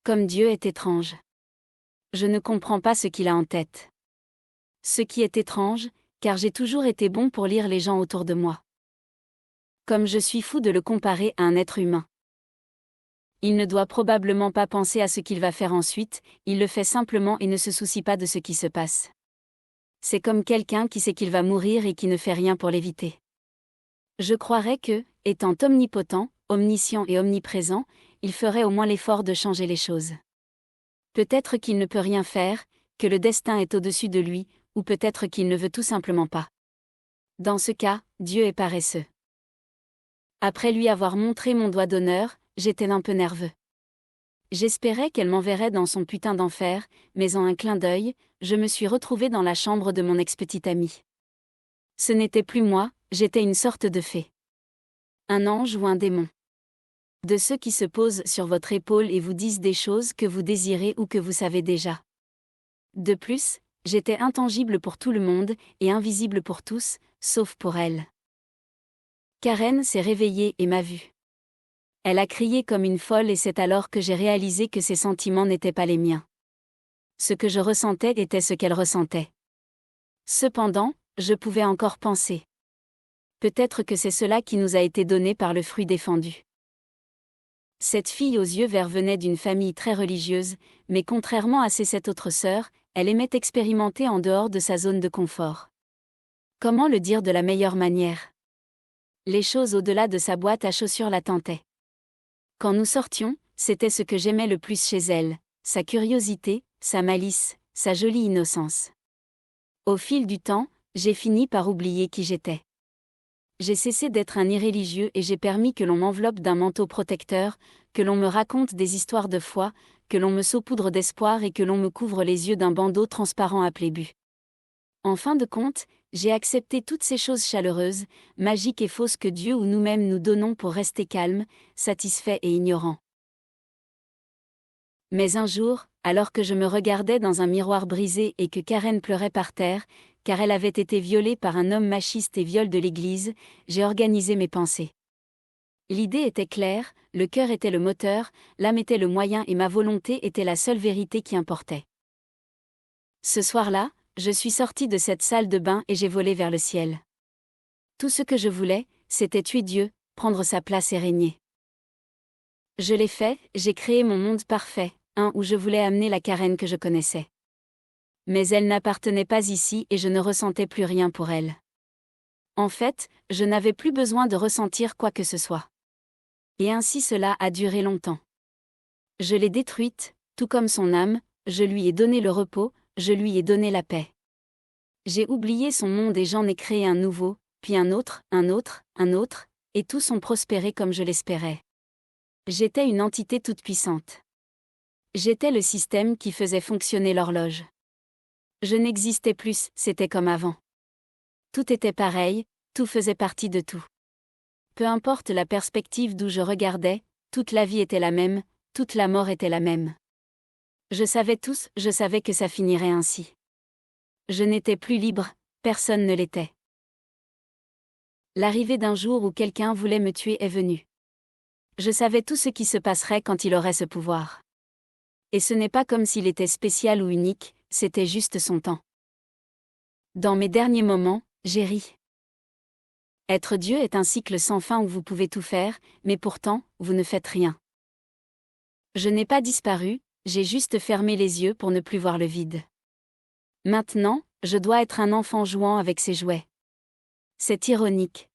Comme Dieu est étrange. Je ne comprends pas ce qu'il a en tête. Ce qui est étrange, car j'ai toujours été bon pour lire les gens autour de moi. Comme je suis fou de le comparer à un être humain. Il ne doit probablement pas penser à ce qu'il va faire ensuite, il le fait simplement et ne se soucie pas de ce qui se passe. C'est comme quelqu'un qui sait qu'il va mourir et qui ne fait rien pour l'éviter. Je croirais que, étant omnipotent, omniscient et omniprésent, il ferait au moins l'effort de changer les choses. Peut-être qu'il ne peut rien faire, que le destin est au-dessus de lui, ou peut-être qu'il ne veut tout simplement pas. Dans ce cas, Dieu est paresseux. Après lui avoir montré mon doigt d'honneur, j'étais un peu nerveux. J'espérais qu'elle m'enverrait dans son putain d'enfer, mais en un clin d'œil, je me suis retrouvé dans la chambre de mon ex-petite amie. Ce n'était plus moi, j'étais une sorte de fée. Un ange ou un démon. De ceux qui se posent sur votre épaule et vous disent des choses que vous désirez ou que vous savez déjà. De plus, j'étais intangible pour tout le monde, et invisible pour tous, sauf pour elle. Karen s'est réveillée et m'a vue. Elle a crié comme une folle et c'est alors que j'ai réalisé que ses sentiments n'étaient pas les miens. Ce que je ressentais était ce qu'elle ressentait. Cependant, je pouvais encore penser. Peut-être que c'est cela qui nous a été donné par le fruit défendu. Cette fille aux yeux verts venait d'une famille très religieuse, mais contrairement à ses 7 autres sœurs, elle aimait expérimenter en dehors de sa zone de confort. Comment le dire de la meilleure manière ? Les choses au-delà de sa boîte à chaussures la tentaient. Quand nous sortions, c'était ce que j'aimais le plus chez elle, sa curiosité, sa malice, sa jolie innocence. Au fil du temps, j'ai fini par oublier qui j'étais. J'ai cessé d'être un irréligieux et j'ai permis que l'on m'enveloppe d'un manteau protecteur, que l'on me raconte des histoires de foi, que l'on me saupoudre d'espoir et que l'on me couvre les yeux d'un bandeau transparent appelé but. En fin de compte, j'ai accepté toutes ces choses chaleureuses, magiques et fausses que Dieu ou nous-mêmes nous donnons pour rester calmes, satisfaits et ignorants. Mais un jour, alors que je me regardais dans un miroir brisé et que Karen pleurait par terre, car elle avait été violée par un homme machiste et viol de l'Église, j'ai organisé mes pensées. L'idée était claire, le cœur était le moteur, l'âme était le moyen et ma volonté était la seule vérité qui importait. Ce soir-là, je suis sortie de cette salle de bain et j'ai volé vers le ciel. Tout ce que je voulais, c'était tuer Dieu, prendre sa place et régner. Je l'ai fait, j'ai créé mon monde parfait, un où je voulais amener la Karen que je connaissais. Mais elle n'appartenait pas ici et je ne ressentais plus rien pour elle. En fait, je n'avais plus besoin de ressentir quoi que ce soit. Et ainsi cela a duré longtemps. Je l'ai détruite, tout comme son âme, je lui ai donné le repos, je lui ai donné la paix. J'ai oublié son monde et j'en ai créé un nouveau, puis un autre, et tous ont prospéré comme je l'espérais. J'étais une entité toute puissante. J'étais le système qui faisait fonctionner l'horloge. Je n'existais plus, c'était comme avant. Tout était pareil, tout faisait partie de tout. Peu importe la perspective d'où je regardais, toute la vie était la même, toute la mort était la même. Je savais que ça finirait ainsi. Je n'étais plus libre, personne ne l'était. L'arrivée d'un jour où quelqu'un voulait me tuer est venue. Je savais tout ce qui se passerait quand il aurait ce pouvoir. Et ce n'est pas comme s'il était spécial ou unique, c'était juste son temps. Dans mes derniers moments, j'ai ri. Être Dieu est un cycle sans fin où vous pouvez tout faire, mais pourtant, vous ne faites rien. Je n'ai pas disparu, j'ai juste fermé les yeux pour ne plus voir le vide. Maintenant, je dois être un enfant jouant avec ses jouets. C'est ironique.